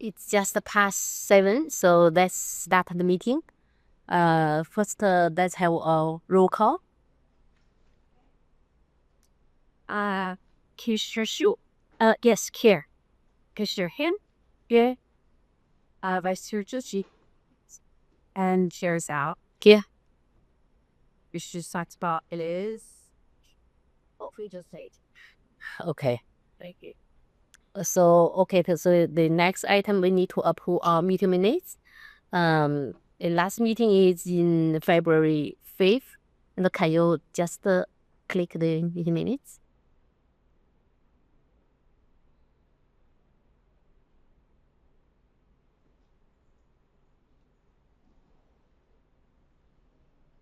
It's just past 7, so let's start the meeting. First, let's have a roll call. Commissioner Shu, Yes, here. Commissioner Han, Here. Vice Chair Zhi, and Chair Zhao. Here. We should just talk about it is. Hopefully, just say it. Okay. Thank you. So the next item we need to approve our meeting minutes. The last meeting is in February 5th. And can you just click the meeting minutes?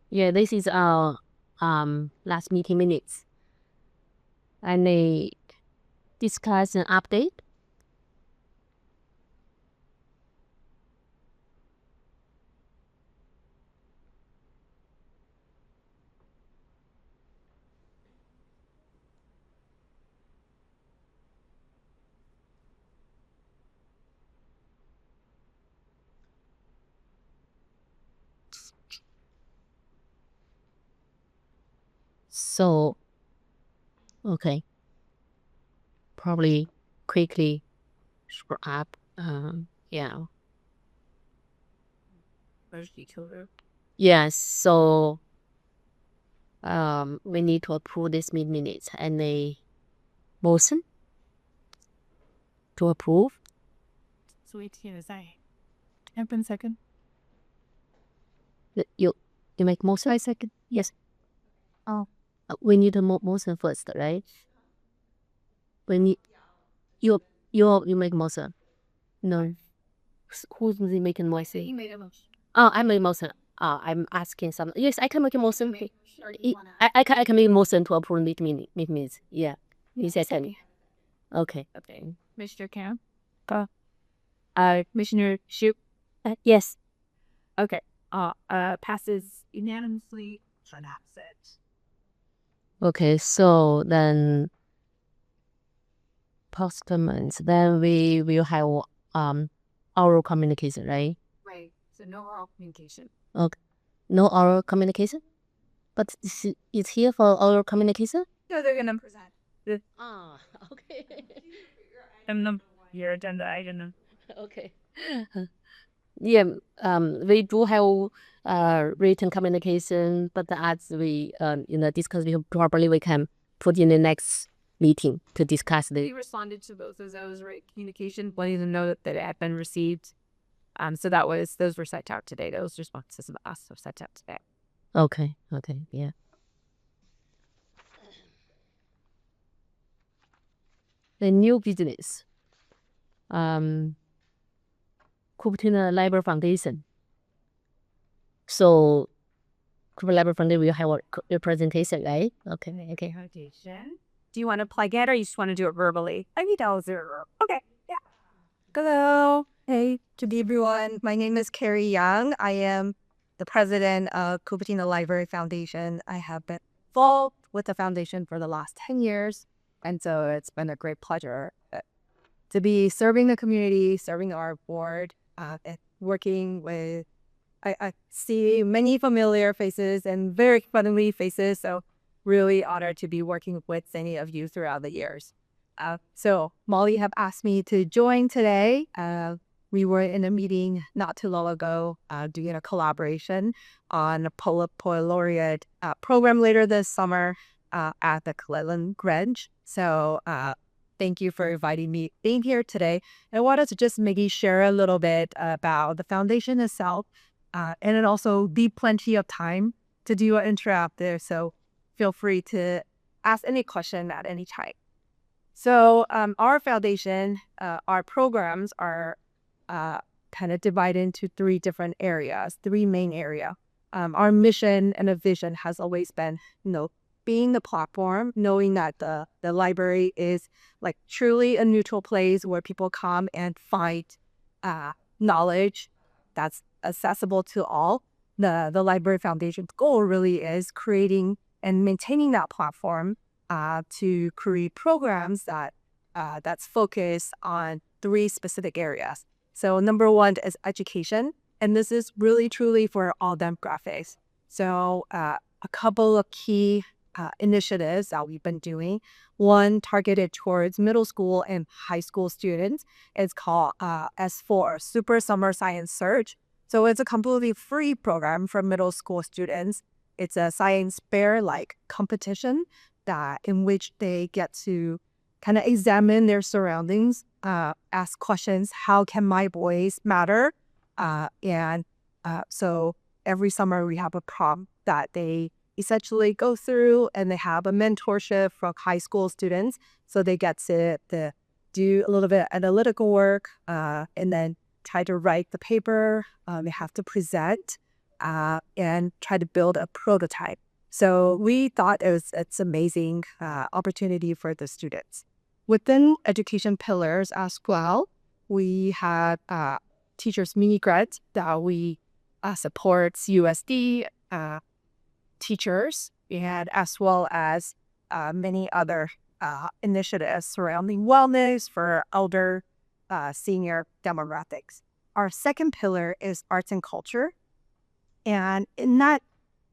Yeah, this is our last meeting minutes. And they discuss an update. So, okay. Probably quickly scroll up. Yeah. Where's detail? Yes. So, we need to approve this meeting minutes and a motion to approve. 所以贴的在 10 second. You make motion? 5 second. Yes. Oh. We need a motion first, right? We need you make motion. No. Who's making motion? He made a motion. Oh, I made motion. I'm asking some. Yes, I can make a motion. I can make a motion to approve meeting minutes. Yeah. You said tell me. Okay. Okay. Mr. Cam. Commissioner Shu. Yes. Okay. Passes unanimously. Okay. So then, postponements. Then we will have oral communication, right? Right. So no oral communication. Okay. No oral communication, but it's here for oral communication. No, they're gonna present. Okay. Your agenda item. Okay. Yeah, we do have written communication, but as we discuss, probably we can put in the next meeting to discuss We the. responded to both of those, right? Communication, letting them know that it had been received. So those were sent out today. Those responses of us were sent out today. Okay, yeah. The new business. Cupertino Library Foundation. So, Cupertino Library Foundation will have a presentation, right? Okay. Foundation. Do you want to plug it or you just want to do it verbally? I need all zero. Okay. Yeah. Hello. Hey, good day, everyone. My name is Carrie Young. I am the president of Cupertino Library Foundation. I have been involved with the foundation for the last 10 years. And so it's been a great pleasure to be serving the community, serving our board, and working with, I see many familiar faces and very friendly faces. So really honored to be working with any of you throughout the years. So Molly have asked me to join today. We were in a meeting not too long ago doing a collaboration on a poet laureate program later this summer at the Cleveland Grange. So thank you for inviting me being here today. I wanted to just maybe share a little bit about the foundation itself and then also be plenty of time to do an interactive. So feel free to ask any question at any time. So our foundation, our programs are kind of divided into three different areas, three main areas. Our mission and a vision has always been, being the platform, knowing that the library is like truly a neutral place where people come and find knowledge that's accessible to all. The Library Foundation's goal really is creating and maintaining that platform to create programs that's focused on three specific areas. So number one is education, and this is really truly for all demographics. So a couple of key initiatives that we've been doing. One targeted towards middle school and high school students. It's called S4, Super Summer Science Search. So it's a completely free program for middle school students. It's a science fair-like competition in which they get to kind of examine their surroundings, ask questions, how can my voice matter? So every summer we have a prompt that they essentially go through, and they have a mentorship from high school students. So they get to do a little bit of analytical work and then try to write the paper. They have to present and try to build a prototype. So we thought it's amazing opportunity for the students. Within education pillars as well, we had teachers mini grant that we supports USD teachers, and as well as many other initiatives surrounding wellness for elder senior demographics. Our second pillar is arts and culture. And in that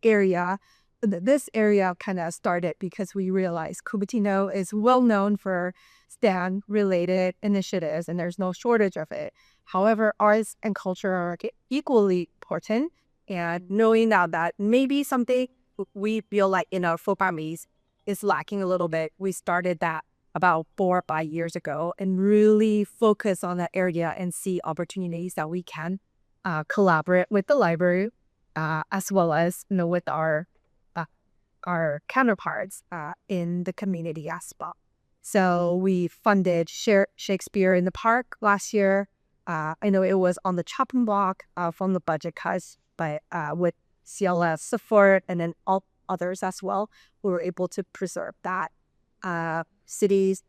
area, this area kind of started because we realized Cupertino is well known for STEM-related initiatives, and there's no shortage of it. However, arts and culture are equally important, and knowing that maybe something we feel like in our folk families is lacking a little bit, we started that about 4 or 5 years ago and really focus on that area and see opportunities that we can collaborate with the library as well as with our counterparts in the community as well. So we funded Shakespeare in the Park last year. I know it was on the chopping block from the budget cuts, but with CLS support and then all others as well, we were able to preserve that. Cities,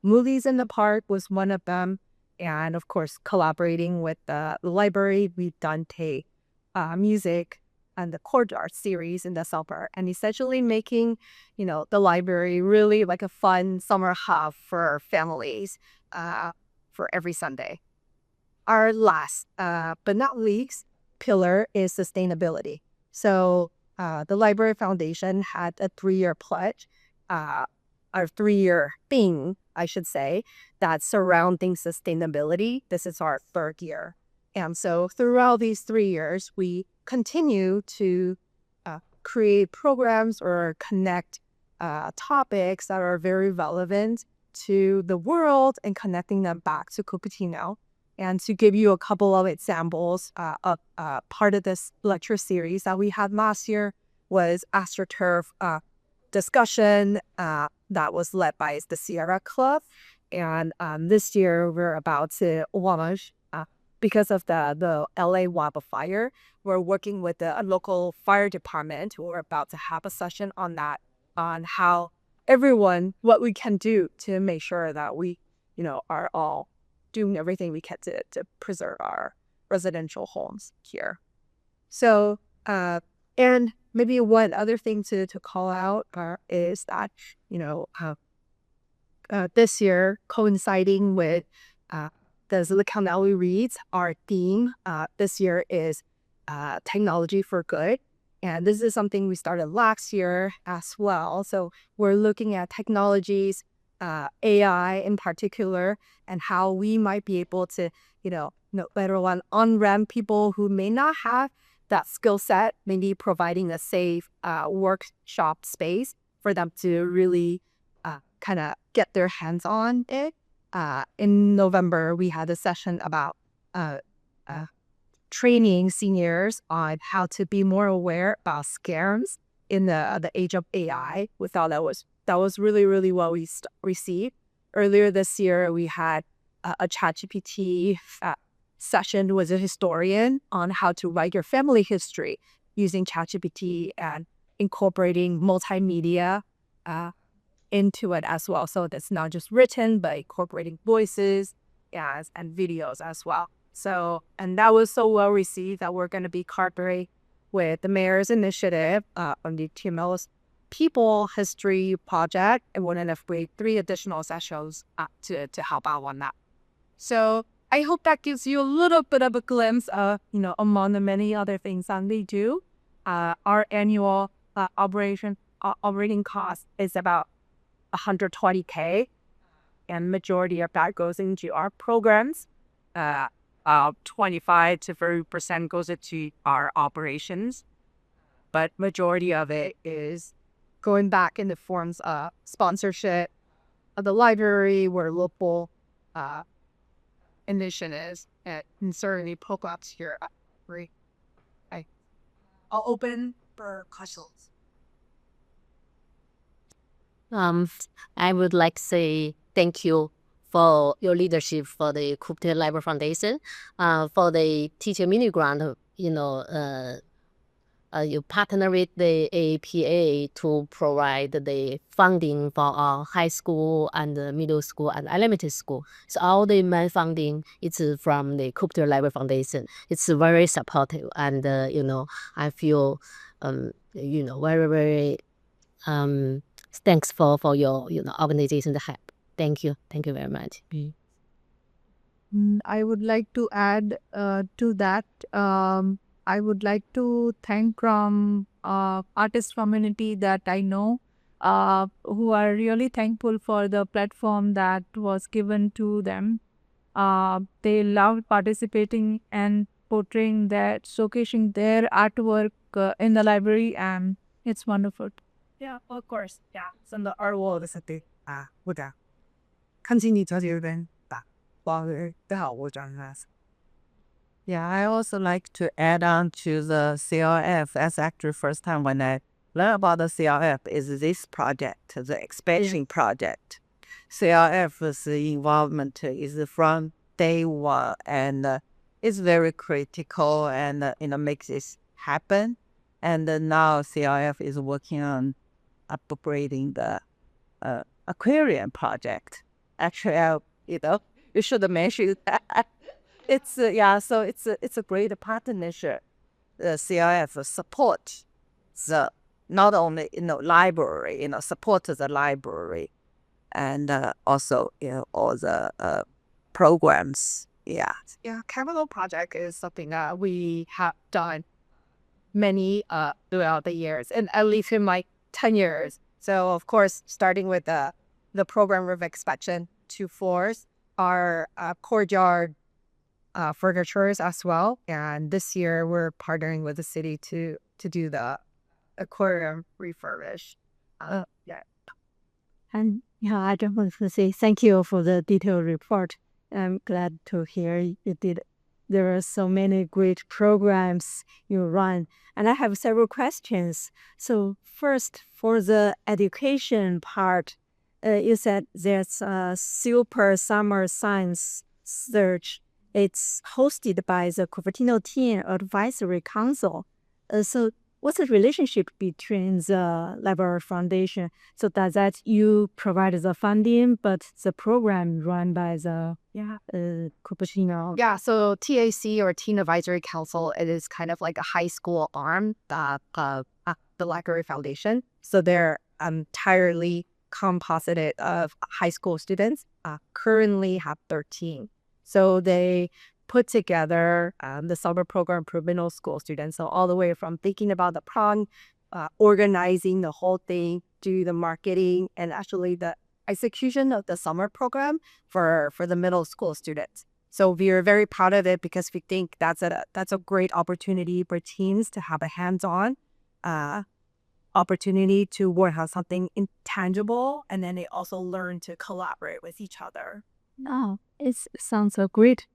movies in the park was one of them. And of course, collaborating with the library, we've done music and the courtyard series in the summer, and essentially making, the library really like a fun summer hub for families for every Sunday. Our last but not least pillar is sustainability. So the Library Foundation had a 3-year pledge, or 3-year theme, I should say, that's surrounding sustainability. This is our 3rd year. And so throughout these 3 years, we continue to create programs or connect topics that are very relevant to the world and connecting them back to Cupertino. And to give you a couple of examples, part of this lecture series that we had last year was AstroTurf discussion that was led by the Sierra Club. And this year, we're about to launch, because of the LA wildfire, we're working with the local fire department. We're about to have a session on that, on how what we can do to make sure that we, are all doing everything we can to preserve our residential homes here. So, and maybe one other thing to call out is that, this year, coinciding with the Silicon Valley Reads, our theme this year is technology for good. And this is something we started last year as well. So we're looking at technologies, AI in particular, and how we might be able to, better on-ramp people who may not have that skill set, maybe providing a safe workshop space for them to really kind of get their hands on it. In November, we had a session about training seniors on how to be more aware about scams in the age of AI. We thought that was really, really well received. Earlier this year, we had a ChatGPT session with a historian on how to write your family history using ChatGPT and incorporating multimedia into it as well. So that's not just written, but incorporating voices and videos as well. So, and that was so well received that we're going to be collaborating with the mayor's initiative on the TML's People History Project, and we're going to create 3 additional sessions to help out on that. So I hope that gives you a little bit of a glimpse of, among the many other things that they do. Our annual operating cost is about $120K, and majority of that goes into our programs. 25 to 30% goes into our operations, but majority of it is going back in the forms of sponsorship of the library, where local initiatives and certainly pop-ups here. I'll open for questions. I would like to say thank you for your leadership for the Cupertino Library Foundation, for the teacher mini grant. You partner with the APA to provide the funding for our high school and middle school and elementary school. So all the main funding is from the Cupertino Library Foundation. It's very supportive, and I feel very, very thanks for your organization's help. Thank you very much. I would like to add to that. I would like to thank from artist community that I know, who are really thankful for the platform that was given to them. They love participating and portraying that, showcasing their artwork in the library, and it's wonderful. Yeah, of course. Yeah, so the art world is a thing. 보자. 간신히 저지른 마을 Yeah, I also like to add on to the CLF. That's actually first time when I learned about the CLF is this project, the expansion project. CLF's involvement is from day one, and it's very critical, and makes this happen. And now CLF is working on upgrading the aquarium project. Actually, you should mention that. It's so it's a great partnership. The CLF support the not only library, support the library, and also all the programs. Yeah, capital project is something that we have done many throughout the years, and at least in my 10 years. So of course, starting with the program of expansion, 2 floors, our courtyard furnitures as well. And this year we're partnering with the city to do the aquarium refurbish. And I just want to say thank you for the detailed report. I'm glad to hear you did. There are so many great programs you run, and I have several questions. So first, for the education part, you said there's a Super Summer Science Search. It's hosted by the Cupertino Teen Advisory Council. So what's the relationship between the Library Foundation? So does that you provide the funding, but the program run by the Cupertino? Yeah, so TAC, or Teen Advisory Council, it is kind of like a high school arm of the Library Foundation. So they're entirely composited of high school students, currently have 13. So they put together the summer program for middle school students. So all the way from thinking about the prom, organizing the whole thing, do the marketing, and actually the execution of the summer program for the middle school students. So we are very proud of it because we think that's a great opportunity for teens to have a hands-on opportunity to work on something intangible, and then they also learn to collaborate with each other. Oh, it sounds a great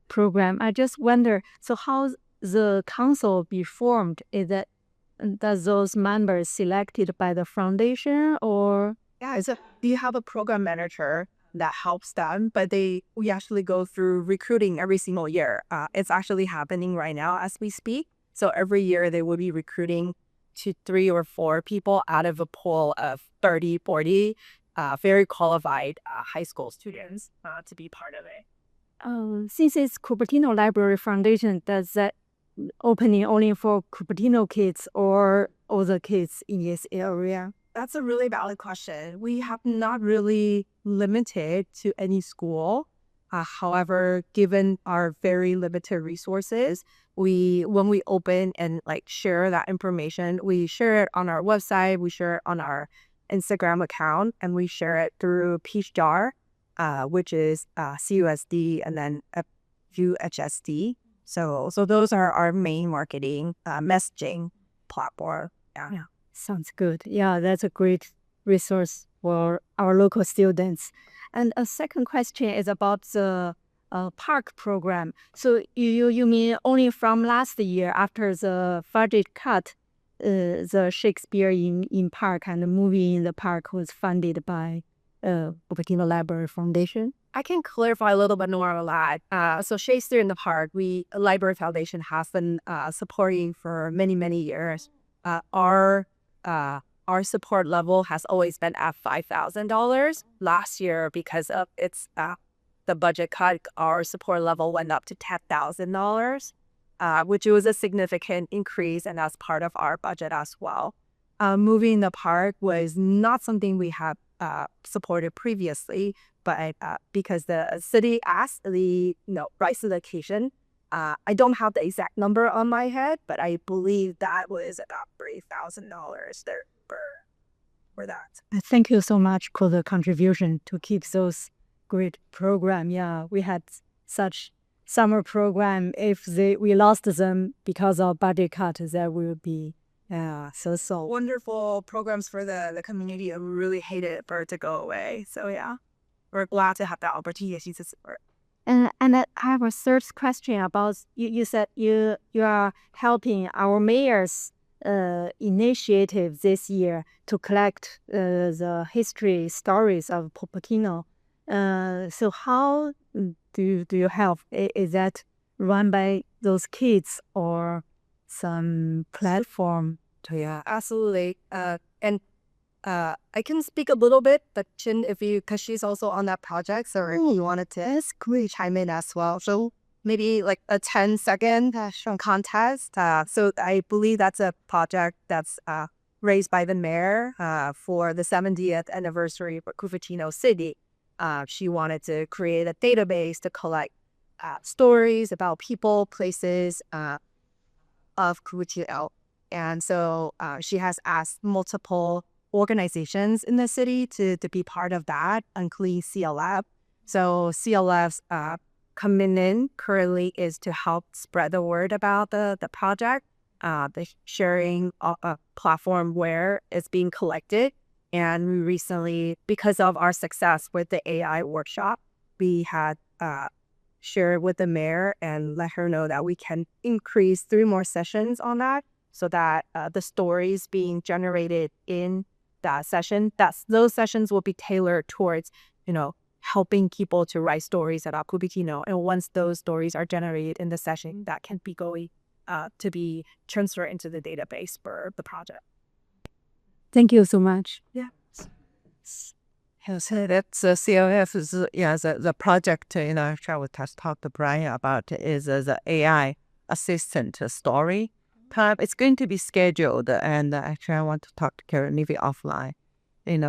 program. I just wonder, so how the council be formed? Is that does those members selected by the foundation, or? Yeah, you have a program manager that helps them, but we actually go through recruiting every single year. It's actually happening right now as we speak. So every year they will be recruiting 2, 3, or 4 people out of a pool of 30, 40 very qualified high school students to be part of it. Since it's Cupertino Library Foundation, does that opening only for Cupertino kids or other kids in this area? That's a really valid question. We have not really limited to any school. However, given our very limited resources, when we open and like share that information, we share it on our website, we share it on our Instagram account, and we share it through Peach Jar, which is CUSD and then UHSD. So those are our main marketing messaging platform. Yeah. Sounds good. Yeah, that's a great resource for our local students. And a second question is about the park program. So you mean only from last year after the budget cut, the Shakespeare in Park and the movie in the park was funded by Cupertino Library Foundation? I can clarify a little bit more on that. So Shakespeare in the Park, Library Foundation has been supporting for many, many years. Our support level has always been at $5,000. Last year, because of the budget cut, our support level went up to $10,000, which was a significant increase, and that's part of our budget as well. Moving the park was not something we have supported previously, but because the city asked the rights allocation, I don't have the exact number on my head, but I believe that was about $3,000 there for that. Thank you so much for the contribution to keep those great program. Yeah, we had such summer program. If we lost them because of budget cut, that will be so wonderful programs for the community. I really hated for it to go away. So yeah, we're glad to have that opportunity to support. And I have a third question about you said you are helping our mayor's initiative this year to collect the history stories of Cupertino. So how do you help? Is that run by those kids or some platform? Yeah, absolutely. And I can speak a little bit, but Chin, because she's also on that project, so if you wanted to chime in as well. So maybe like a 10-second contest. So I believe that's a project that's raised by the mayor for the 70th anniversary for Cupertino City. She wanted to create a database to collect stories about people, places of Cupertino. And so she has asked multiple organizations in the city to be part of that, including CLF. So CLF's commitment currently is to help spread the word about the project, the sharing a platform where it's being collected. And we recently, because of our success with the AI workshop, we had shared with the mayor and let her know that we can increase 3 more sessions on that, so that the stories being generated in that session, those sessions will be tailored towards, helping people to write stories about Cupertino. And once those stories are generated in the session, that can be going to be transferred into the database for the project. Thank you so much. Yeah. Yes, that's CLF is the project. Actually, I was just talked to Brian about is the AI assistant story time. It's going to be scheduled, and actually, I want to talk to Karen maybe offline.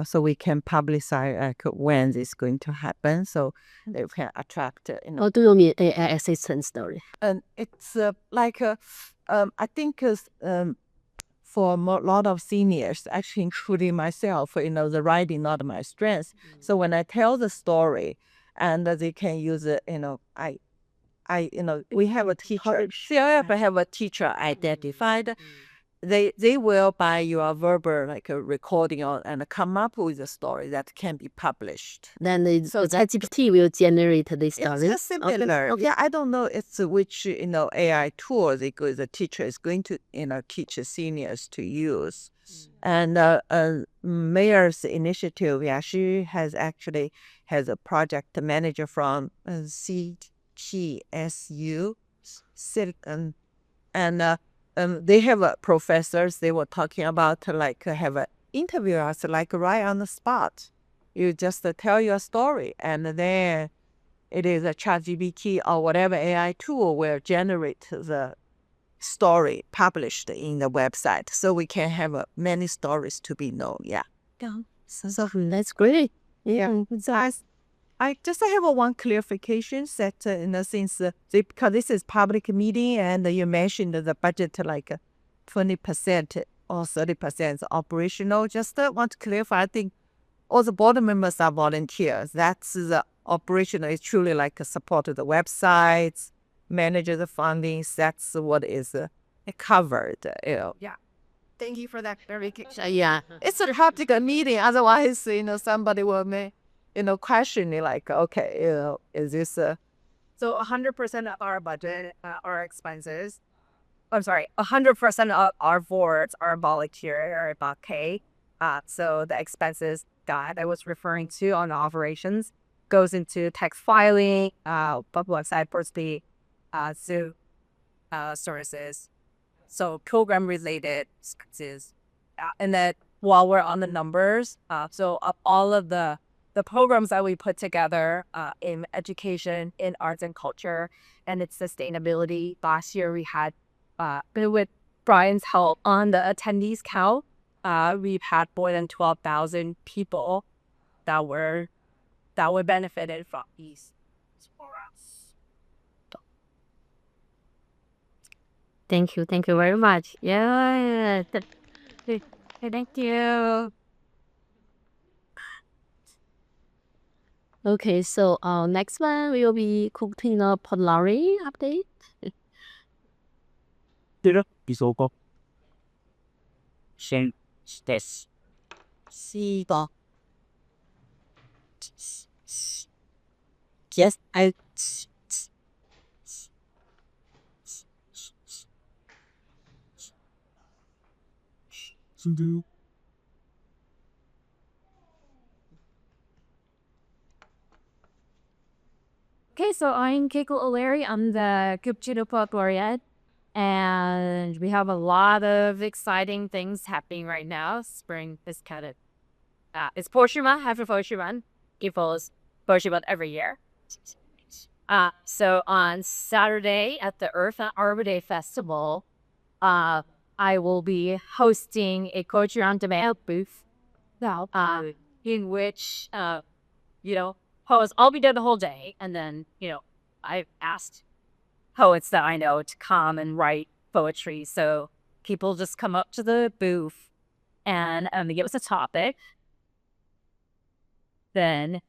So we can publicize when it's going to happen, so they can attract. What do you mean AI assistant story? And it's I think for a lot of seniors, actually including myself, the writing not my strength. So when I tell the story, and they can use it, we have a teacher. CLF have a teacher identified. They will buy your verbal a recording and come up with a story that can be published. Then the ChatGPT will generate the story. It's similar. Okay. Yeah, I don't know it's which AI tool the teacher is going to teach seniors to use. And mayor's initiative, she has a project manager from CTSU, and they have professors. They were talking about have an interview us right on the spot. You just tell your story, and then it is a ChatGPT or whatever AI tool will generate the story published in the website, so we can have many stories to be known. Yeah. So that's great. Yeah. I just have one clarification that in the sense because this is public meeting and you mentioned the budget like 20% or 30% operational. Just want to clarify. I think all the board members are volunteers. That's the operational is truly like support the websites, manage the fundings. That's what is covered. Thank you for that clarification. Yeah. It's a public meeting. Otherwise, somebody will question it like, okay, is this So 100% of our budget, our expenses, 100% of our boards are volunteer or about K. So the expenses that I was referring to on the operations goes into tax filing, website posting, Zoom services, so program related expenses. And then while we're on the numbers, so of all of the programs that we put together in education, in arts and culture, and its sustainability, last year we had, with Brian's help on the attendees count, we've had more than 12,000 people that were benefited from these programs. Thank you very much. Yeah. Thank you. Okay, so next one will be Cupertino Polari update. でら、理想か。先です。See the yes, I Okay, so I'm Keiko O'Leary. I'm the Cupertino Poet Laureate, and we have a lot of exciting things happening right now. Spring is kind of, it's Poetry Month, half of Poetry Month. People's Poetry Month every year. So on Saturday at the Earth and Arbor Day Festival, I will be hosting a Poetry on Demand booth, in which, poets, I'll be there the whole day. And then, I've asked poets that I know to come and write poetry. So people just come up to the booth and they give us a topic. Then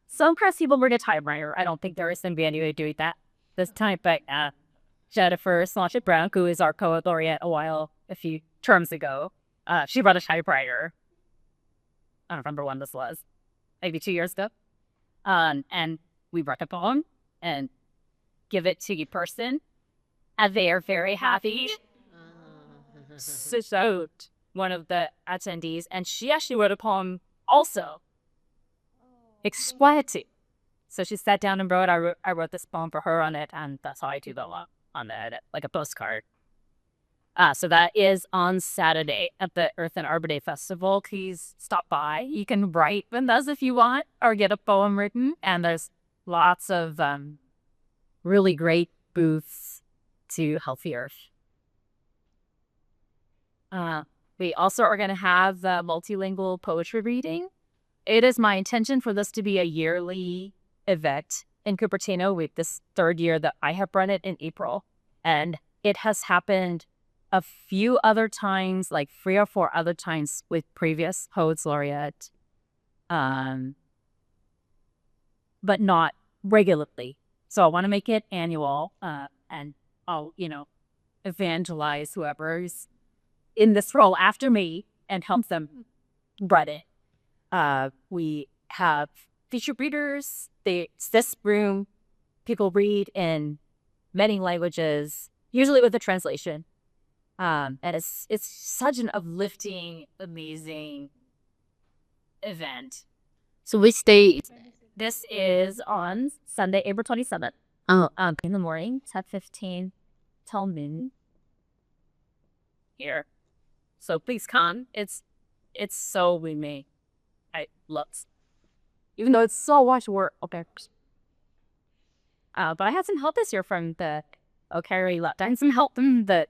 some press people bring a typewriter. I don't think there is going to be any way doing that this time, but Jennifer Slotchet Brown, who is our poet laureate a few terms ago, she brought a typewriter. I don't remember when this was, maybe 2 years ago. And we write a poem and give it to the person, and they are very happy. So one of the attendees, and she actually wrote a poem also, explanatory. So she sat down and wrote. I wrote this poem for her on it, and that's how I do the on the edit, like a postcard. So that is on Saturday at the Earth and Arbor Day Festival. Please stop by. You can write with us if you want, or get a poem written. And there's lots of really great booths to help the Earth. We also are going to have the multilingual poetry reading. It is my intention for this to be a yearly event in Cupertino. With this third year that I have run it in April, and it has happened a few other times, like 3 or 4 other times with previous poets laureate, but not regularly. So I want to make it annual, and I'll, evangelize whoever's in this role after me and help them run it. We have featured readers. This room, people read in many languages, usually with a translation. And it's such an uplifting, amazing event. So which day? This is on Sunday, April 27th. In the morning, 10:15 till noon. Here, so please come. It's so with me. I love, even though it's so much work. Okay. But I had some help this year from the Carrie left. I had some help from the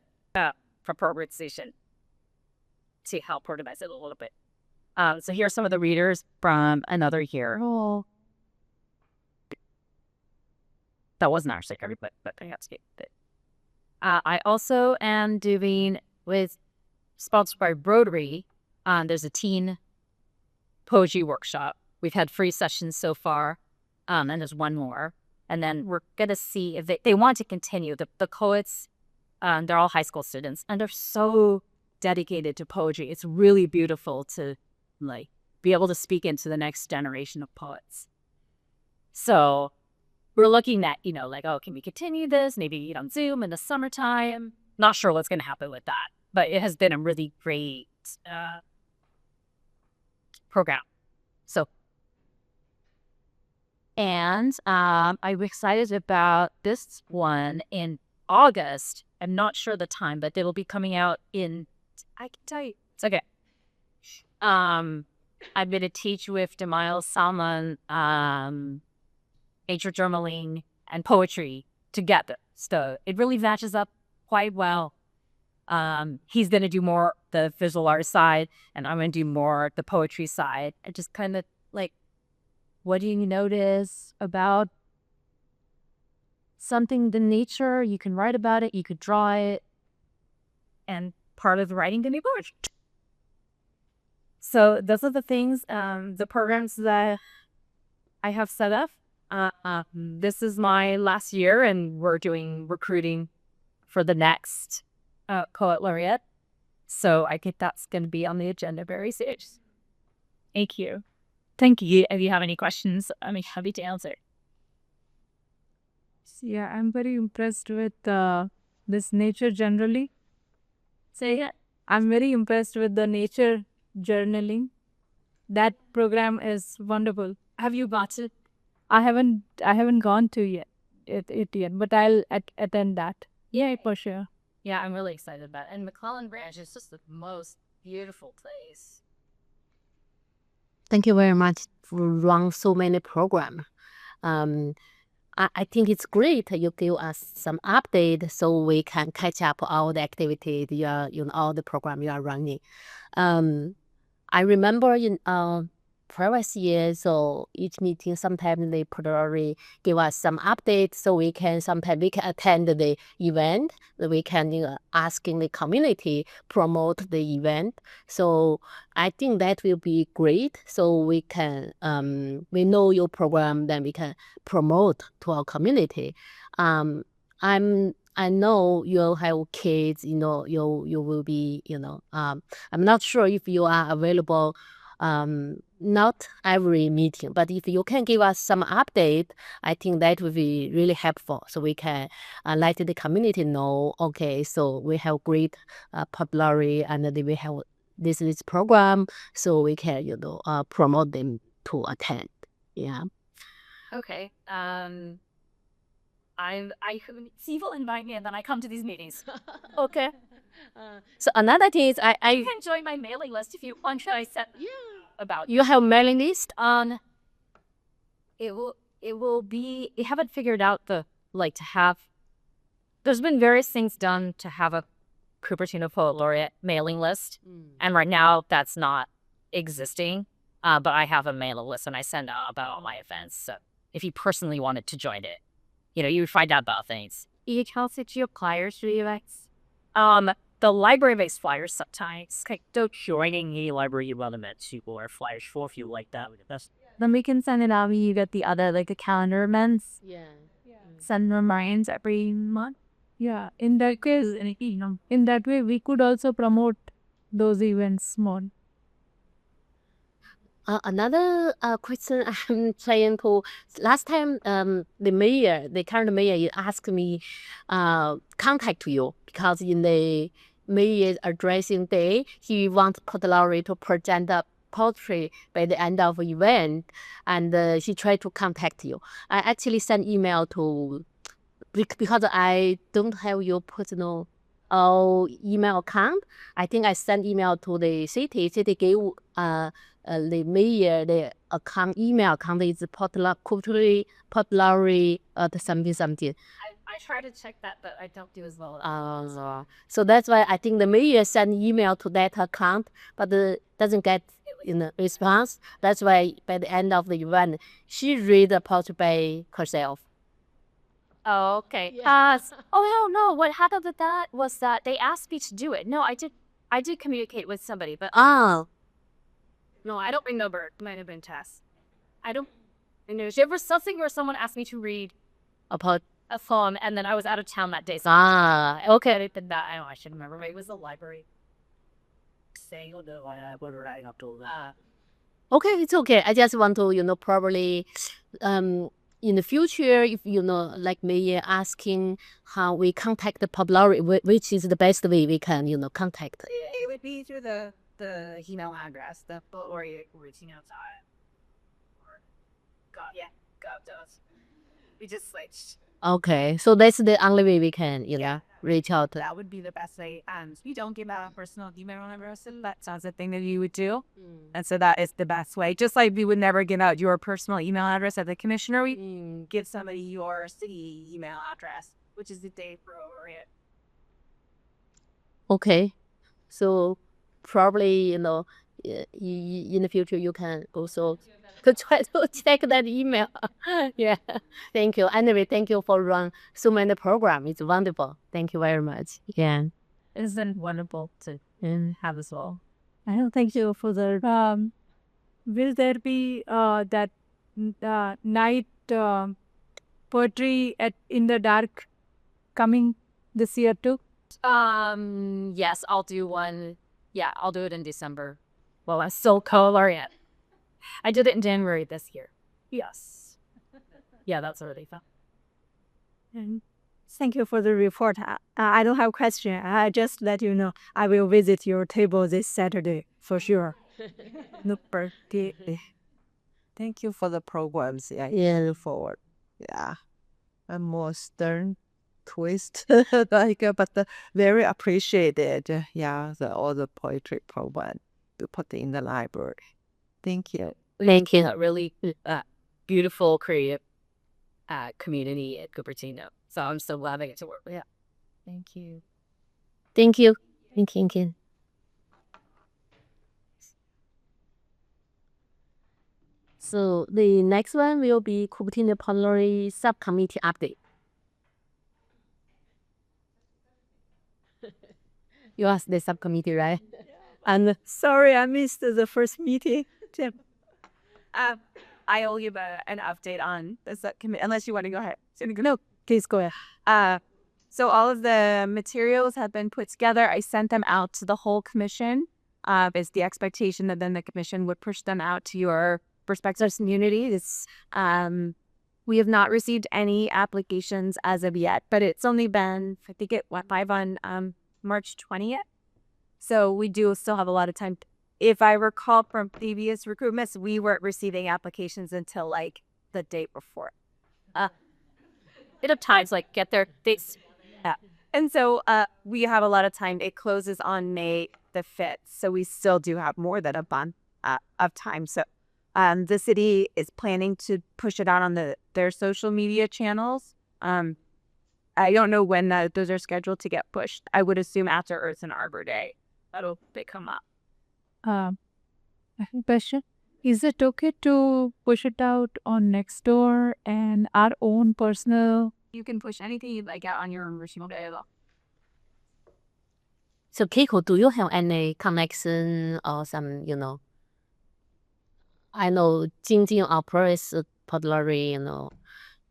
from Program Station to help organize it a little bit. So here are some of the readers from another year. That wasn't actually Kirby, but I got to get it. I also am doing with sponsored by Rotary. There's a teen poetry workshop. We've had 3 sessions so far, and there's one more. And then we're gonna see if they want to continue. The poets, they're all high school students, and they're so dedicated to poetry. It's really beautiful to like be able to speak into the next generation of poets. So we're looking at, like, oh, can we continue this? Maybe on Zoom in the summertime. Not sure what's going to happen with that, but it has been a really great program. So, and I'm excited about this one in August. I'm not sure the time, but it'll be coming out I can tell you. It's okay. I'm going to teach with Demiles Salmon, nature journaling and poetry together. So it really matches up quite well. He's going to do more the visual art side, and I'm going to do more the poetry side. And just kind of like, what do you notice about something, the nature? You can write about it, you could draw it, and part of the writing can be poetry. So those are the things, the programs that I have set up. This is my last year, and we're doing recruiting for the next Poet Laureate. So I think that's going to be on the agenda very soon. Thank you. Thank you. If you have any questions, I'm happy to answer. Yeah, I'm very impressed with this nature generally. Say it. I'm very impressed with the nature journaling. That program is wonderful. Have you got it? I haven't gone to it yet, but I'll attend that. Yeah, for sure. Yeah, I'm really excited about it. And McClellan Branch is just the most beautiful place. Thank you very much for run so many programs. I think it's great you give us some update so we can catch up all the activities all the program you are running. I remember in previous years, so each meeting sometimes they probably give us some updates so we can attend the event. We can asking the community promote the event. So I think that will be great. So we can we know your program, then we can promote to our community. I know you'll have kids. You will be. I'm not sure if you are available. Not every meeting, but if you can give us some update, I think that would be really helpful. So we can let the community know, okay, so we have great popularity and we have this program, so we can, promote them to attend. Yeah. Okay. Steve invite me and then I come to these meetings. Okay. So another thing is You can join my mailing list if you want. I said about you have mailing list. It will be. We haven't figured out to have. There's been various things done to have a Cupertino Poet Laureate mailing list, and right now that's not existing. But I have a mailing list and I send out about all my events. So if you personally wanted to join it, you would find out about things. How did you apply to the events? The library-based flyers sometimes. So joining a library event or flyers for if you like that. Then we can send it out. You get the other the calendar events. Yeah. Send reminders every month. Yeah, in that case, in that way, we could also promote those events more. Another question I'm trying to. Last time, the current mayor asked me contact you because in the mayor's addressing day, he wants Poet Laureate to present the poetry by the end of the event, and she tried to contact you. I actually sent email to because I don't have your personal email account. I think I sent email to the city. City gave the mayor the email account is Cupertino something. I try to check that, but I don't do as well. So that's why I think the mayor sent email to that account, but doesn't get response. That's why by the end of the event, she read the poetry by herself. Oh, okay. No. What happened with that was that they asked me to do it. No, I did communicate with somebody, but Ah, no, I don't remember. It might have been Tess. I don't. I know there was something where someone asked me to read about a poem, and then I was out of town that day. So okay. I did that. I know I should remember. Maybe it was the library. Saying the what I have to Okay, it's okay. I just want to, probably, in the future, if like me asking how we contact the popularity, which is the best way we can, contact. It would be through the email address, the original time. God does. We just switched. Okay, so that's the only way we can, reach out. That would be the best way. And we don't give out personal email address. That sounds a thing that you would do. And so that is the best way. Just like we would never give out your personal email address as a commissioner, we give somebody your city email address, which is the day appropriate. Okay, so probably, in the future you can also try to check that email. Yeah, thank you. Anyway, thank you for run so many program. It's wonderful. Thank you very much. Yeah. Isn't wonderful to have as well. Thank you for the. Will there be that night poetry in the dark coming this year too? Yes, I'll do one. Yeah, I'll do it in December. Well, I'm still co-laureate. I did it in January this year. Yes. Yeah, that's already fun. And thank you for the report. I don't have a question. I just let you know I will visit your table this Saturday for sure. Look birthday. Thank you for the programs. Yeah, look forward. Yeah, a more stern twist, but very appreciated. Yeah, all the poetry program to put in the library. Thank you. Thank you. A really beautiful, creative community at Cupertino. So I'm so glad I get to work with you. Thank you. Thank you. Thank you. So the next one will be Cupertino Pulmonary Subcommittee update. You asked the subcommittee, right? And sorry, I missed the first meeting. I owe you an update on the subcommittee, unless you want to go ahead. No, please go ahead. So all of the materials have been put together. I sent them out to the whole commission. It's the expectation that then the commission would push them out to your respective communities. We have not received any applications as of yet, but it's only been, I think it went live on March 20th. So we do still have a lot of time. If I recall from previous recruitments, we weren't receiving applications until like the day before. Bit of times like get their dates. Yeah. And so we have a lot of time. It closes on May the 5th. So we still do have more than a month of time. So the city is planning to push it out on their social media channels. I don't know when those are scheduled to get pushed. I would assume after Earth and Arbor Day. That'll come up. I have a question. Is it okay to push it out on Nextdoor and our own personal? You can push anything you'd like out on your original day. So Keiko, do you have any connection or some, I know Jingjing or Paris Podlary,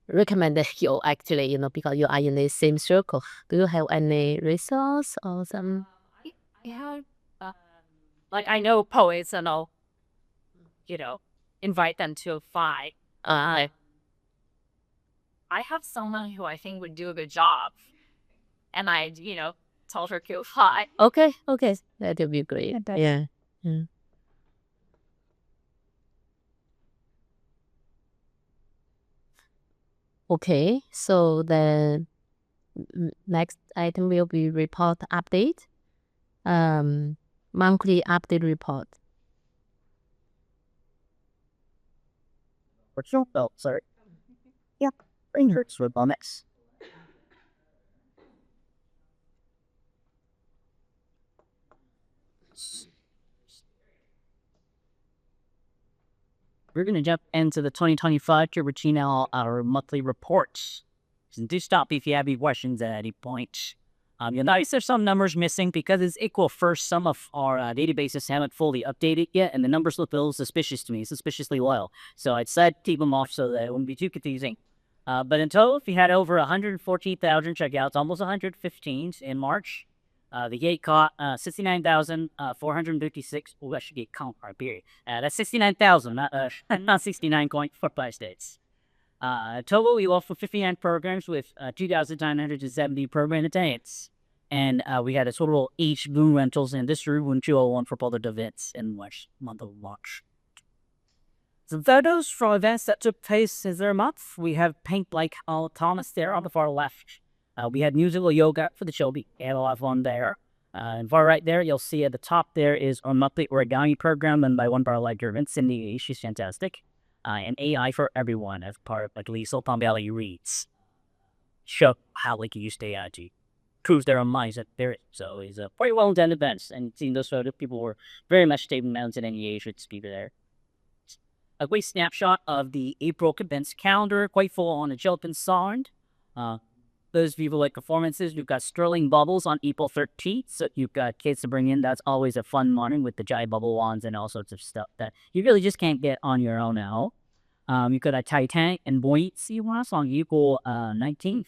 recommended you actually, because you are in the same circle. Do you have any resource or some? Yeah. Like I know poets and I'll, invite them to fight. I have someone who I think would do a good job. And I, told her to fight. Okay. That would be great. Yeah. Okay, so the next item will be report update. Monthly update report. Oh, sorry. Yeah, Rangers with bonus. We're going to jump into the 2025 Cupertino, our monthly reports. And do stop if you have any questions at any point. You'll notice there's some numbers missing because it's April 1st. Some of our databases haven't fully updated yet, and the numbers look a little suspicious to me, suspiciously low. So I decided to keep them off so that it wouldn't be too confusing. But in total, if you had over 114,000 checkouts, almost 115 in March, the gate caught 69,456. Oh, that should get count right period. That's 69,000, not 69.45 states. Total, we offer 59 programs with 2,970 program attendance. And we had a total of 8 room rentals in this room and 201 for public events in month of March. The photos from events that took place in their month, we have Paint Like Thomas there on the far left. We had musical yoga for the children. We had a lot of fun there. And far right there, you'll see at the top there is our monthly origami program run by one of our librarians, Cindy. She's fantastic. And AI for everyone as part of like Lisa Palm Valley Reads. Show how like you use AI to prove their own minds that there is. So it's a pretty well done events. And seeing those photos, people were very much taking mountain and engaged with speaker there. A quick snapshot of the April events calendar, quite full on the Gelatin Sound. Those of you who like performances, you've got Sterling Bubbles on April 13th. So you've got kids to bring in. That's always a fun morning with the giant bubble wands and all sorts of stuff that you really just can't get on your own now. You've got a Titanic and buoyancy ones on April 19th.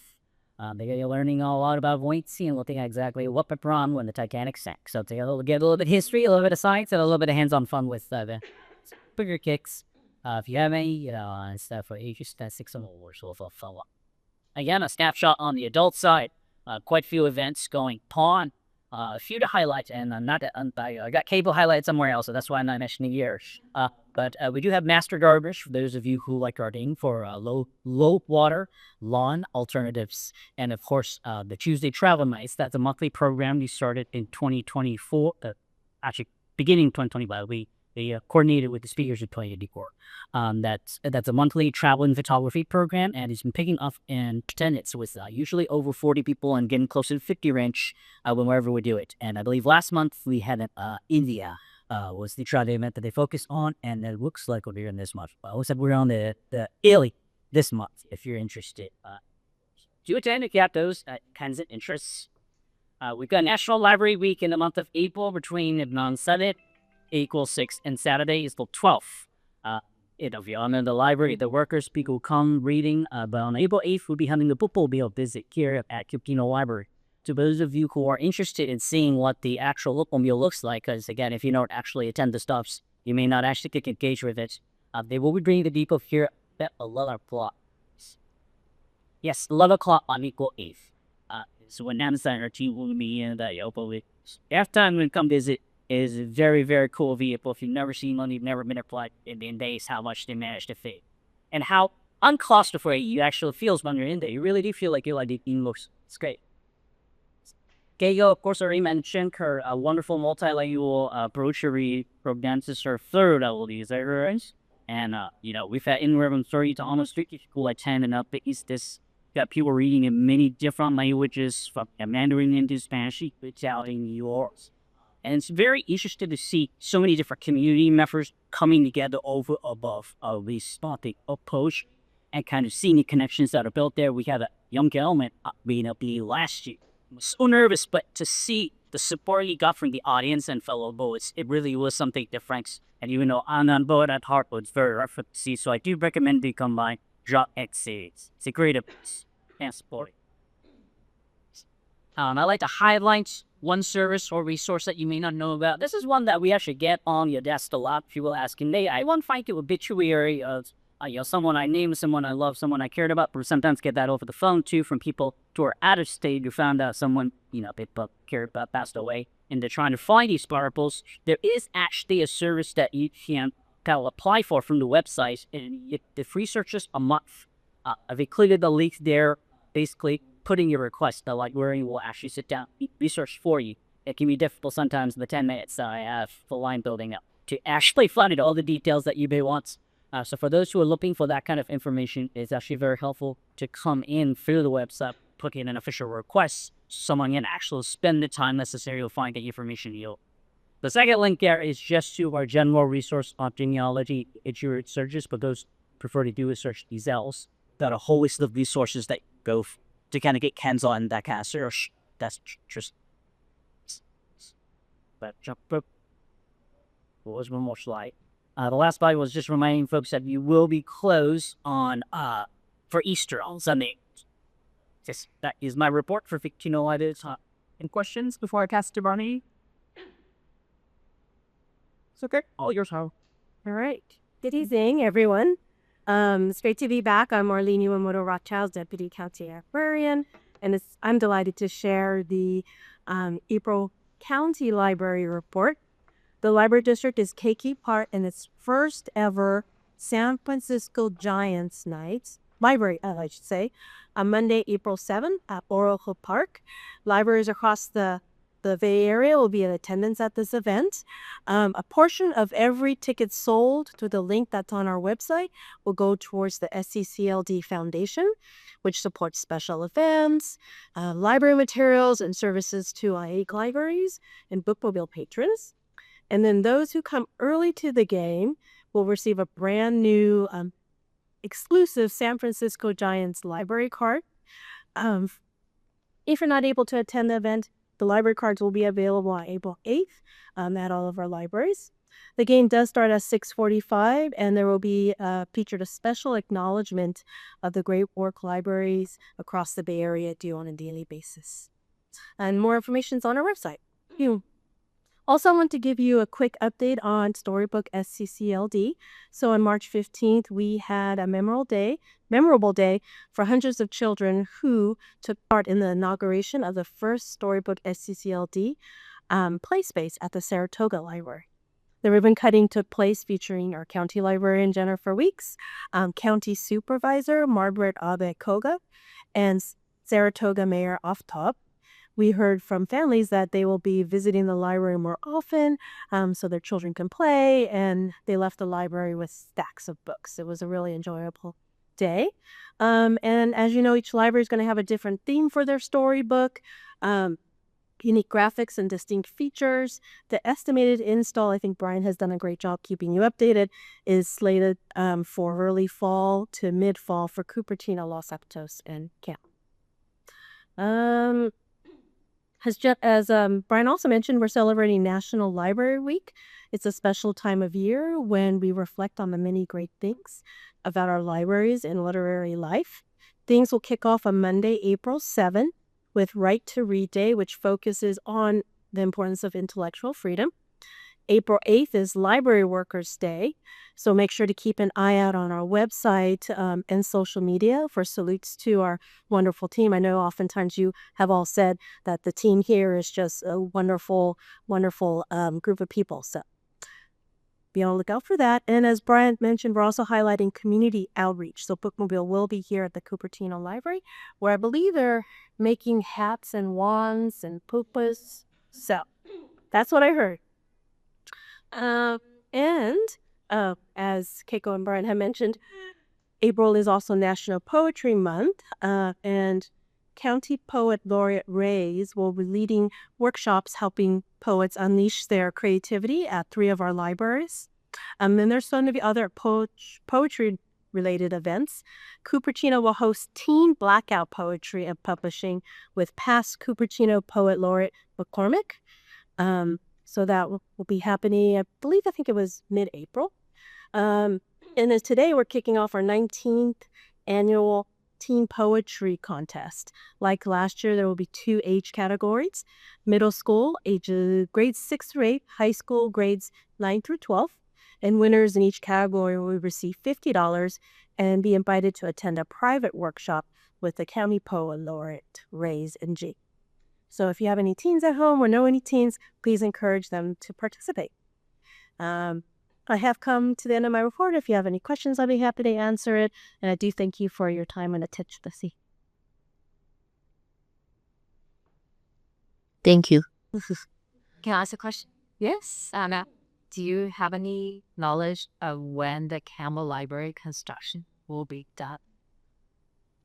They're learning a lot about buoyancy and looking at exactly what went wrong when the Titanic sank. So get a little bit of history, a little bit of science, and a little bit of hands-on fun with the bigger kicks. If you have any stuff for ages 6 and over, so fun. Again, a snapshot on the adult side. Quite a few events going on. A few to highlight, and I got cable highlights somewhere else, so that's why I'm not mentioning yours. But we do have Master Garbage for those of you who like gardening for low water lawn alternatives, and of course the Tuesday Travel Nights. That's a monthly program we started in 2024. Actually, beginning 2025, we coordinated with the speakers at Play Decor. That's a monthly travel and photography program, and it's been picking up in attendance with usually over 40 people and getting closer to 50 range whenever we do it. And I believe last month we had India was the travel event that they focused on, and it looks like we're in this month. I said we're on the Italy this month if you're interested. Do attend if you have those kinds of interests. We've got National Library Week in the month of April between non-Sunday, April 6th, and Saturday is the 12th. If you're in the library, the workers, people come reading. But on April 8th, we'll be having the bookmobile visit here at Cupertino Library. To those of you who are interested in seeing what the actual bookmobile looks like, because again, if you don't actually attend the stops, you may not actually get engaged with it. They will be bringing the depot here at 11 o'clock. Yes, 11 o'clock on April 8th. So when Amazon or team will be in the open after time when come visit. Is a very, very cool vehicle. If you've never seen one, you've never been applied in days, how much they managed to fit. And how unclaustrophobic you actually feels when you're in there. You really do feel like you're like the looks. It's great. Gayo, of course, already mentioned her wonderful multilingual brochure program. This is her third LDs. And, we've had in-urban story to almost 50 people attend and up. It's this got people reading in many different languages, from Mandarin into Spanish, Italian, yours. And it's very interesting to see so many different community members coming together over above this spotting approach and kind of seeing the connections that are built there. We had a young gentleman being up last year. I was so nervous, but to see the support he got from the audience and fellow poets, it really was something different. And even though I'm on board at heart, it's very rough to see. So I do recommend you come by Drop X. It's a great event and support. I like to highlight one service or resource that you may not know about. This is one that we actually get on your desk a lot. People asking, hey, I want to find you obituary of someone I named, someone I love, someone I cared about. But sometimes get that over the phone too from people who are out of state who found out someone people cared about passed away, and they're trying to find these sparkles. There is actually a service that you can apply for from the website, and the free searches a month. I've included the link there, basically. Putting your request, the librarian will actually sit down, research for you. It can be difficult sometimes in the 10 minutes I have for line building up to actually find all the details that you may want. So for those who are looking for that kind of information, it's actually very helpful to come in through the website, put in an official request. Someone can actually spend the time necessary to find the information you. The second link there is just to our general resource on genealogy. It's your searches, but those prefer to do is search these L's. That a whole list of resources that to kind of get hands-on that kind of search. That's just. But what was one more slide? The last slide was just reminding folks that you will be closed on for Easter on Sunday. Yes, that is my report for Cupertino Live. Any questions before I pass to Barney? It's okay. All yours, Howard. All right. Good evening, everyone. It's great to be back. I'm Marlene Iwamoto Rothschild, Deputy County Librarian, and I'm delighted to share the April County Library Report. The Library District is taking part in its first ever San Francisco Giants Nights, Library, I should say, on Monday, April 7th at Oracle Park. Libraries across the Bay Area will be in attendance at this event. A portion of every ticket sold through the link that's on our website will go towards the SCCLD Foundation, which supports special events, library materials, and services to IAC libraries and bookmobile patrons. And then those who come early to the game will receive a brand new exclusive San Francisco Giants library card. If you're not able to attend the event, the library cards will be available on April 8th at all of our libraries. The game does start at 6:45, and there will be featured a special acknowledgement of the great work libraries across the Bay Area do on a daily basis. And more information is on our website. Also, I want to give you a quick update on Storybook SCCLD. So on March 15th, we had a memorable day for hundreds of children who took part in the inauguration of the first Storybook SCCLD play space at the Saratoga Library. The ribbon cutting took place featuring our county librarian, Jennifer Weeks, county supervisor, Margaret Abe-Koga, and Saratoga Mayor Offtop. We heard from families that they will be visiting the library more often so their children can play, and they left the library with stacks of books. It was a really enjoyable day. And as you know, each library is going to have a different theme for their storybook, unique graphics and distinct features. The estimated install, I think Brian has done a great job keeping you updated, is slated for early fall to mid-fall for Cupertino, Los Aptos, and Camp. As Brian also mentioned, we're celebrating National Library Week. It's a special time of year when we reflect on the many great things about our libraries and literary life. Things will kick off on Monday, April 7th, with Right to Read Day, which focuses on the importance of intellectual freedom. April 8th is Library Workers Day, so make sure to keep an eye out on our website and social media for salutes to our wonderful team. I know oftentimes you have all said that the team here is just a wonderful, wonderful group of people, so be on the lookout for that. And as Brian mentioned, we're also highlighting community outreach, so Bookmobile will be here at the Cupertino Library, where I believe they're making hats and wands and pupas, so that's what I heard. As Keiko and Brian have mentioned, April is also National Poetry Month, and County Poet Laureate Rays will be leading workshops helping poets unleash their creativity at 3 of our libraries. And there's going to be other poetry-related events. Cupertino will host Teen Blackout Poetry and Publishing with past Cupertino Poet Laureate McCormick. So that will be happening, I think it was mid-April. And then today we're kicking off our 19th annual Teen Poetry Contest. Like last year, there will be 2 age categories: middle school, ages grades 6 through 8, high school, grades 9 through 12. And winners in each category will receive $50 and be invited to attend a private workshop with the County Poet Laureate Rays and G. So if you have any teens at home or know any teens, please encourage them to participate. I have come to the end of my report. If you have any questions, I'll be happy to answer it. And I do thank you for your time and attention this evening. Thank you. Can I ask a question? Yes. Anna, do you have any knowledge of when the Campbell Library construction will be done?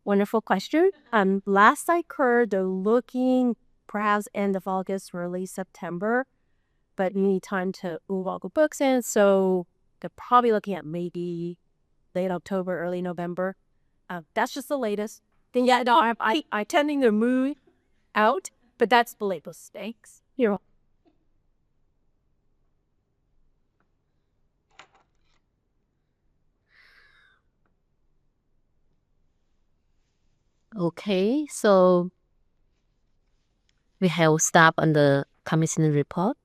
Wonderful question. Last I heard, they're looking perhaps end of August, early September, but you need time to move all the books in, so they're probably looking at maybe late October, early November. That's just the latest. then yeah, no, I tending to move out, but that's the labels. Thanks. You're welcome. Okay, so we have stop on the commission report.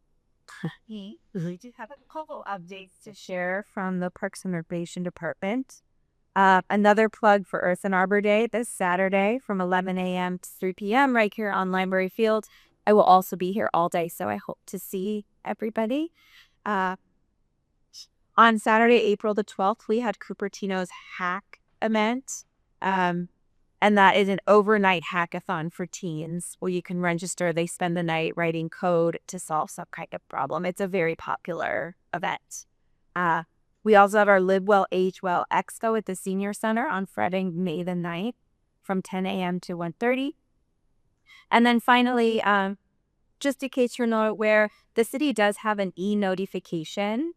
We do have a couple updates to share from the Parks and Recreation Department. Another plug for Earth and Arbor Day this Saturday from 11 a.m. to 3 p.m. right here on Library Field. I will also be here all day, so I hope to see everybody. On Saturday, April the 12th, we had Cupertino's Hack event. And that is an overnight hackathon for teens where you can register. They spend the night writing code to solve some kind of problem. It's a very popular event. We also have our Live Well, Age Well Expo at the Senior Center on Friday, May the 9th from 10 a.m. to 1:30. And then finally, just in case you're not aware, the city does have an e-notification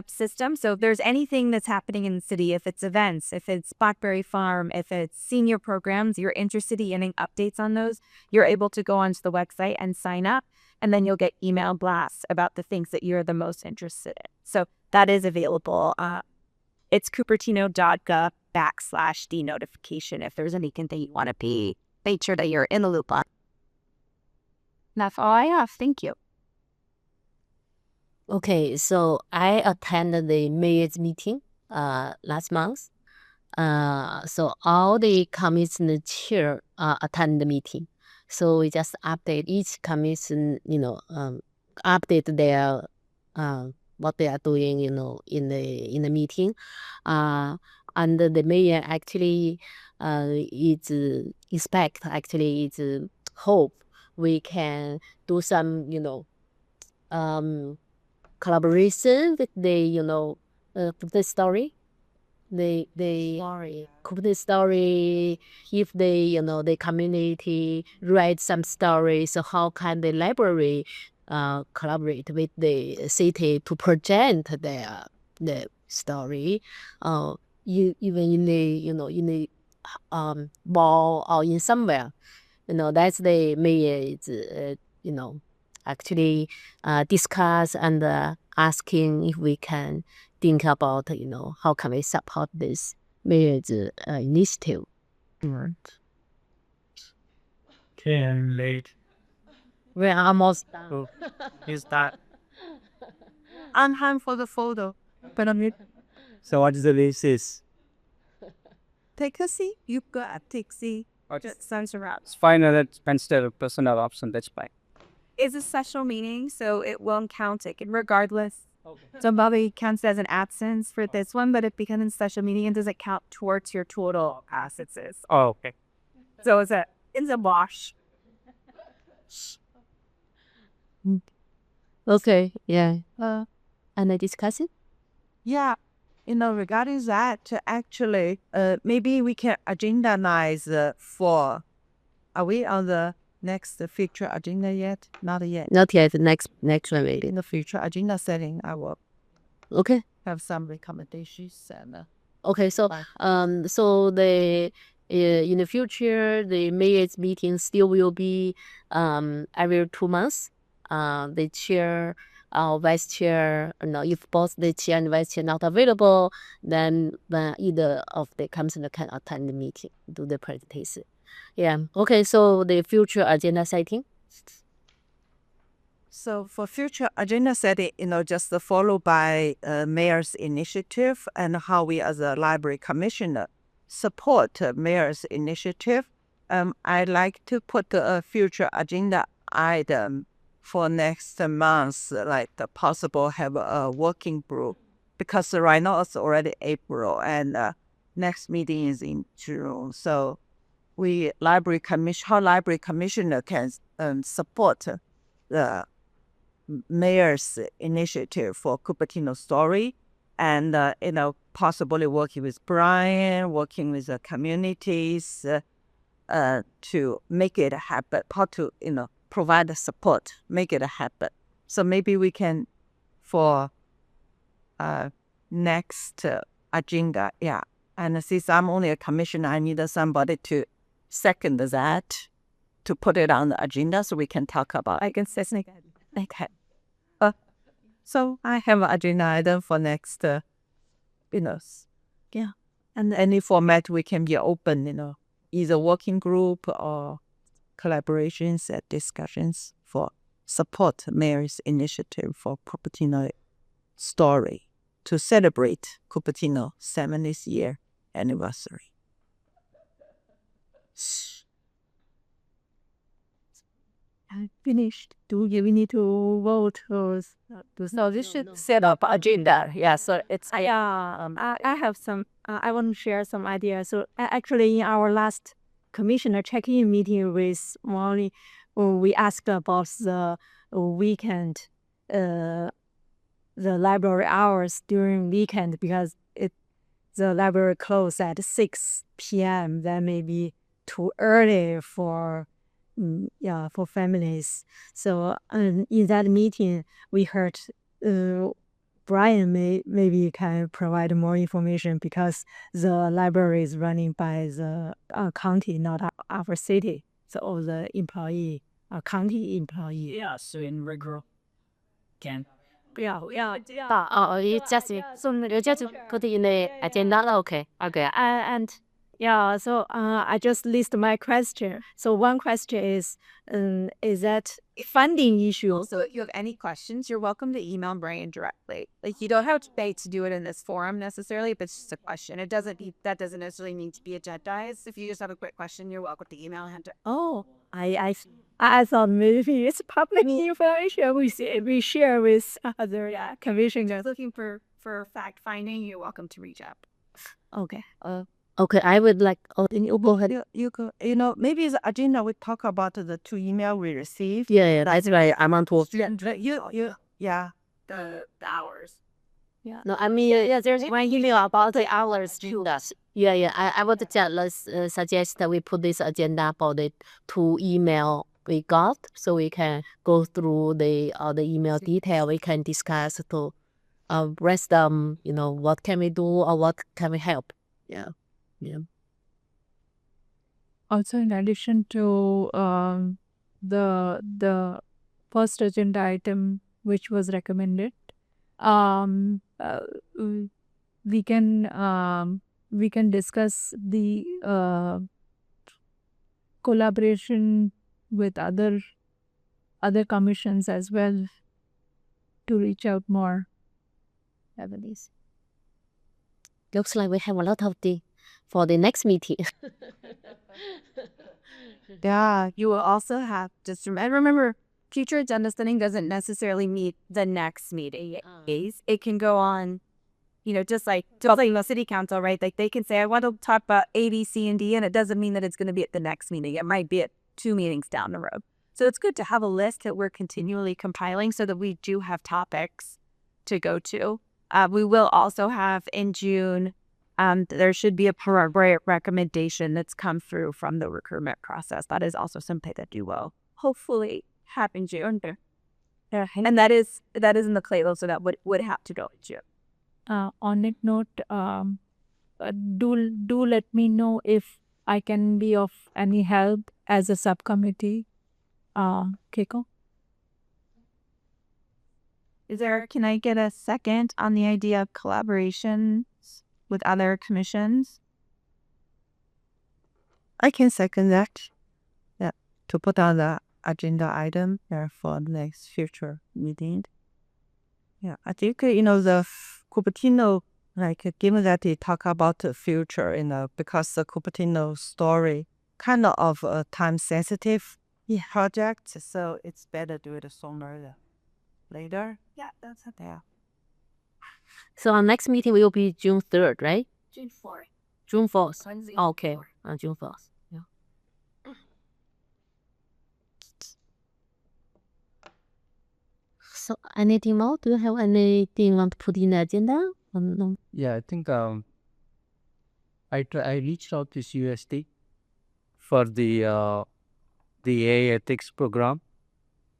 system. So if there's anything that's happening in the city, if it's events, if it's Blackberry Farm, if it's senior programs, you're interested in getting updates on those, you're able to go onto the website and sign up, and then you'll get email blasts about the things that you're the most interested in. So that is available. It's cupertino.gov/denotification if there's anything that you want to be make sure that you're in the loop on. That's all I have. Thank you. Okay, so I attended the mayor's meeting last month. So all the commission chair attend the meeting. So we just update each commission, update their what they are doing, in the meeting. And the mayor actually is hope we can do some, collaboration with the the story. The story, if they the community write some stories, so how can the library collaborate with the city to present the story, even in the in the mall or in somewhere, that's the mayor is actually discuss and asking if we can think about how can we support this mayor's initiative. Okay, I'm late. We're almost done. Oh, is that? On hand for the photo. But So what is the basis? take a seat. You got a taxi. Just sounds around. It's fine that consider personal option, that's fine. It's a special meeting, so it won't count it regardless. So Bobby counts as an absence for this one, but it becomes a special meeting and doesn't count towards your total absences. Oh, okay. So it's a wash. Okay, yeah. And I discuss it. Yeah, regarding that, actually, maybe we can agendize for. Are we on the next future agenda yet? Not yet. Not yet. Next one maybe. In the future agenda setting, I will Okay. have some recommendations and. Okay, so so the in the future the mayor's meeting still will be every 2 months. The chair, vice chair, if both the chair and vice chair not available, then either of the commissioner can attend the meeting, do the presentation. Yeah. Okay. So the future agenda setting. So for future agenda setting, just followed by mayor's initiative and how we as a library commissioner support mayor's initiative. I'd like to put a future agenda item for next month, like the possible have a working group, because right now it's already April and next meeting is in June. So how library commissioner can support the mayor's initiative for Cupertino story, and possibly working with Brian, working with the communities to make it happen. How to provide the support, make it happen. So maybe we can for next agenda, yeah. And since I'm only a commissioner, I need somebody to second that to put it on the agenda so we can talk about it. I can say something. Okay. So I have an agenda item for next, yeah. And any format we can be open, either working group or collaborations and discussions for support Mayor's initiative for Cupertino story to celebrate Cupertino 70th year anniversary. I finished. Do we need to vote or No, this should set up agenda. Yeah, so it's I have some. I want to share some ideas. So actually, in our last commissioner check-in meeting with Molly, we asked about the weekend, the library hours during weekend because the library closed at 6 p.m. That may be too early for for families. So in that meeting, we heard Brian maybe can provide more information because the library is running by the county, not our city. So all the employee, county employee. Yeah, so in regular can. It's just so you just put it in the agenda. Okay. And yeah, so I just list my question. So one question is that funding issue? So if you have any questions, you're welcome to email Brian directly. Like you don't have to pay to do it in this forum necessarily, but it's just a question. That doesn't necessarily need to be agendized. If you just have a quick question, you're welcome to email him. Oh, I thought maybe it's public information we share with other commissioners. Looking for fact finding, you're welcome to reach out. Okay. Okay, I would like. You go ahead. You go. Maybe the agenda we talk about the 2 email we received. Yeah, that's right. I'm on to. Yeah. The hours. Yeah. No, I mean, there's one email about the hours too. Yeah. I would just suggest that we put this agenda about the 2 email we got, so we can go through the email detail. We can discuss to rest them. What can we do or what can we help? Yeah. Also, in addition to the first agenda item which was recommended, we can discuss the collaboration with other commissions as well to reach out more. Looks like we have a lot of things for the next meeting. Yeah, you will also have remember future agenda setting doesn't necessarily meet the next meeting. It can go on, just like the city council, right? Like they can say, I want to talk about A, B, C, and D, and it doesn't mean that it's going to be at the next meeting. It might be at 2 meetings down the road. So it's good to have a list that we're continually compiling so that we do have topics to go to. We will also have in June, there should be a program recommendation that's come through from the recruitment process. That is also something that you will hopefully have in June. And that is in the Clayville, so that would have to go in June. On that note, do let me know if I can be of any help as a subcommittee. Keiko? Can I get a second on the idea of collaborations with other commissions? I can second that. Yeah, to put on the agenda item for the next future meeting. Yeah, I think the Cupertino, given that they talk about the future, because the Cupertino story kind of a time sensitive project, so it's better do it sooner than later. Yeah, that's it. Yeah. So our next meeting will be June 3rd, right? June 4th. June 4th. Okay, on June 4th. Yeah. So anything more? Do you have anything you want to put in the agenda? No. Yeah, I think I reached out to USD for the AI ethics program.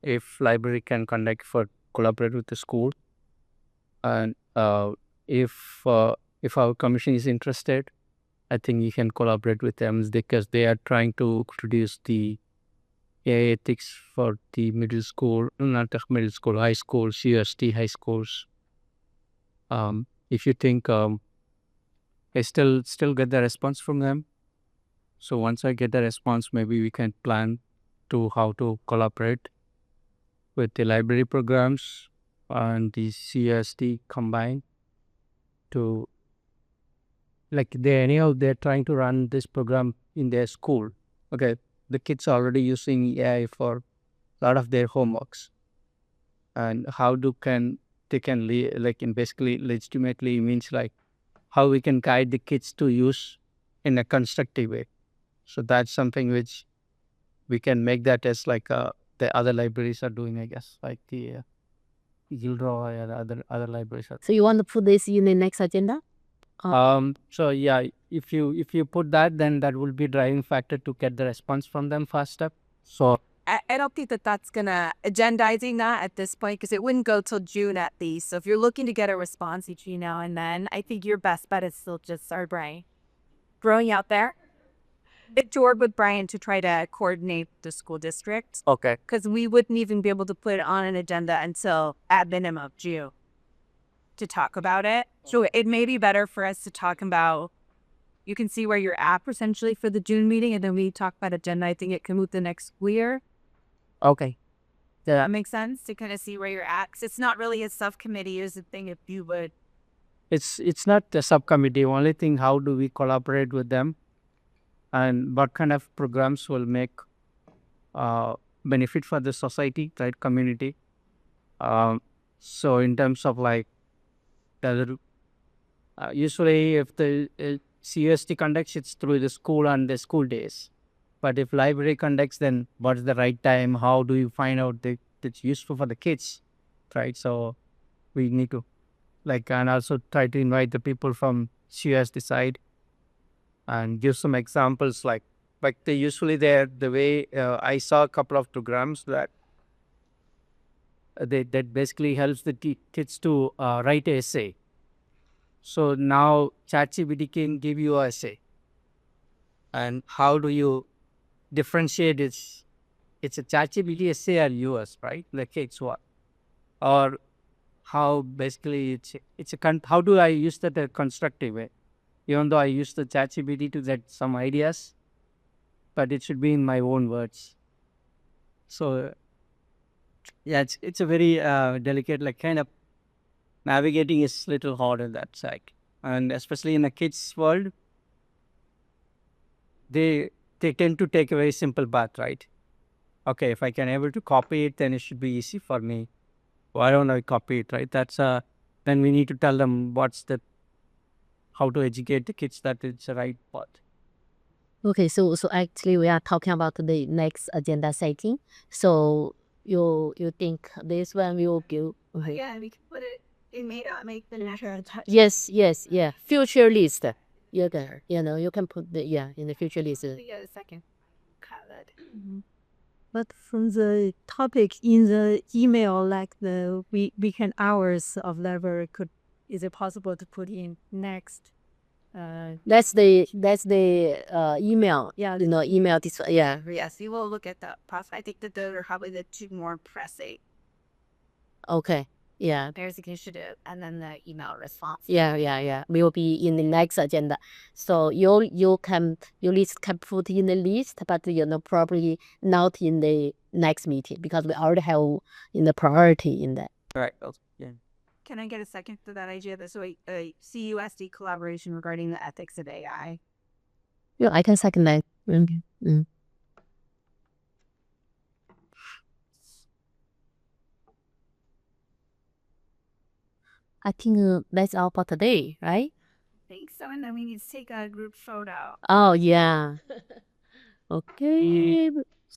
If library can conduct for collaborate with the school, and if our commission is interested, I think you can collaborate with them because they are trying to introduce the AI ethics for the middle school, not the middle school, high school, CST high schools. If you think I still get the response from them. So once I get the response, maybe we can plan to how to collaborate with the library programs and the CST combined to they're trying to run this program in their school. Okay, the kids are already using AI for a lot of their homeworks, and how they can basically legitimately means like how we can guide the kids to use in a constructive way. So that's something which we can make that as the other libraries are doing, I guess, like the Gilroy and other libraries are. So you want to put this in the next agenda? So yeah, if you put that, then that will be driving factor to get the response from them faster. So I don't think that's gonna agendizing that at this point because it wouldn't go till June at least. So if you're looking to get a response between now and then, I think your best bet is still just Brian throwing out there. To work with Brian to try to coordinate the school district. okay, Because we wouldn't even be able to put it on an agenda until at minimum June to talk about it. So it may be better for us to talk about, you can see where you're at potentially for the June meeting, and then we talk about agenda. I think it can move the next school year. okay. Does that make sense? To kind of see where you're at? Because it's not really a subcommittee is the thing if you would. It's not the subcommittee. Only thing, how do we collaborate with them, and what kind of programs will make benefit for the society, right, community. So in terms of like usually if the CST conducts, it's through the school and the school days. But if library conducts, then what's the right time? How do you find out that it's useful for the kids, right? So we need to and also try to invite the people from CST side and give some examples like they usually there the way I saw a couple of programs that that basically helps the kids to write an essay. So now ChatGPT can give you an essay, and how do you differentiate it's a ChatGPT essay or yours, right? Like it's what, or how basically how do I use that a constructive way? Even though I use the ChatGPT to get some ideas, but it should be in my own words. So yeah, it's a very delicate, kind of navigating is little hard on that side, and especially in a kids world, they tend to take a very simple path, right? Okay, if I can able to copy it, then it should be easy for me. Why don't I copy it, right? That's then we need to tell them how to educate the kids that it's the right path. Okay, so actually we are talking about the next agenda setting. So you think this one will give? Okay. Yeah, we can put it. It may not make the national touch. Yes, yeah. Future list. You can put in the future list. Yeah, a second. But from the topic in the email, like the weekend hours of library, is it possible to put in next? That's the email. Yeah. Email this. Yeah. Yes, we will look at that process. I think that those are probably the two more pressing. Okay. Yeah. There's the initiative and then the email response. Yeah. Will be in the next agenda. So your list can put in the list, but probably not in the next meeting because we already have in the priority in that. Right. Yeah. Can I get a second to that idea? This way, CUSD collaboration regarding the ethics of AI. Yeah, I can second that. Mm. I think that's all for today, right? I think so, and then we need to take a group photo. Oh yeah. Okay.